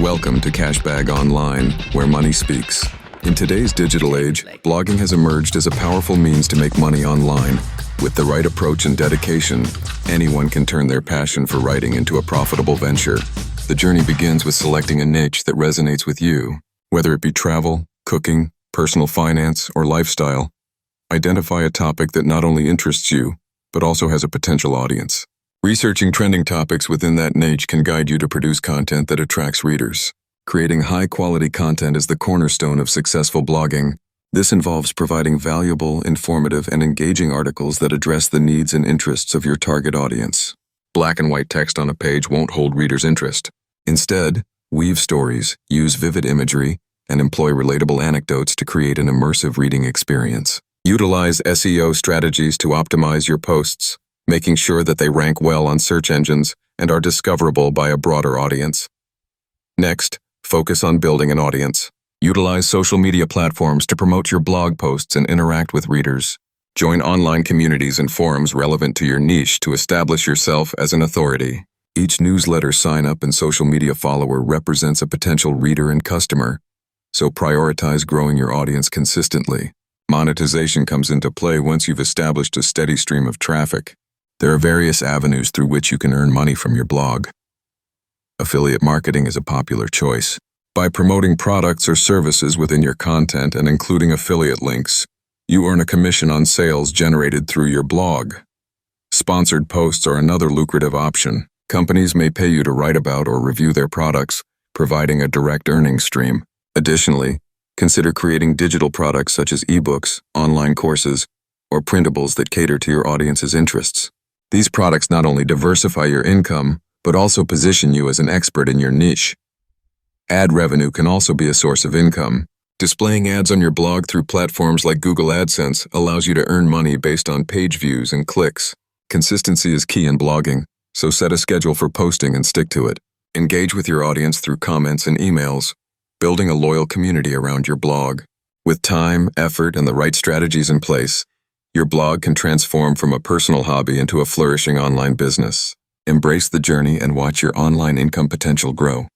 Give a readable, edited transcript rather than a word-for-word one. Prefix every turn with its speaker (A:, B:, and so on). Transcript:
A: Welcome to Cashbag Online, where money speaks. In today's digital age, blogging has emerged as a powerful means to make money online. With the right approach and dedication, anyone can turn their passion for writing into a profitable venture. The journey begins with selecting a niche that resonates with you. Whether it be travel, cooking, personal finance, or lifestyle, identify a topic that not only interests you, but also has a potential audience. Researching trending topics within that niche can guide you to produce content that attracts readers. Creating high-quality content is the cornerstone of successful blogging. This involves providing valuable, informative, and engaging articles that address the needs and interests of your target audience. Black and white text on a page won't hold readers' interest. Instead, weave stories, use vivid imagery, and employ relatable anecdotes to create an immersive reading experience. Utilize SEO strategies to optimize your posts, making sure that they rank well on search engines and are discoverable by a broader audience. Next, focus on building an audience. Utilize social media platforms to promote your blog posts and interact with readers. Join online communities and forums relevant to your niche to establish yourself as an authority. Each newsletter sign-up and social media follower represents a potential reader and customer, so prioritize growing your audience consistently. Monetization comes into play once you've established a steady stream of traffic. There are various avenues through which you can earn money from your blog. Affiliate marketing is a popular choice. By promoting products or services within your content and including affiliate links, you earn a commission on sales generated through your blog. Sponsored posts are another lucrative option. Companies may pay you to write about or review their products, providing a direct earning stream. Additionally, consider creating digital products such as ebooks, online courses, or printables that cater to your audience's interests. These products not only diversify your income, but also position you as an expert in your niche. Ad revenue can also be a source of income. Displaying ads on your blog through platforms like Google AdSense allows you to earn money based on page views and clicks. Consistency is key in blogging, so set a schedule for posting and stick to it. Engage with your audience through comments and emails, building a loyal community around your blog. With time, effort, and the right strategies in place, your blog can transform from a personal hobby into a flourishing online business. Embrace the journey and watch your online income potential grow.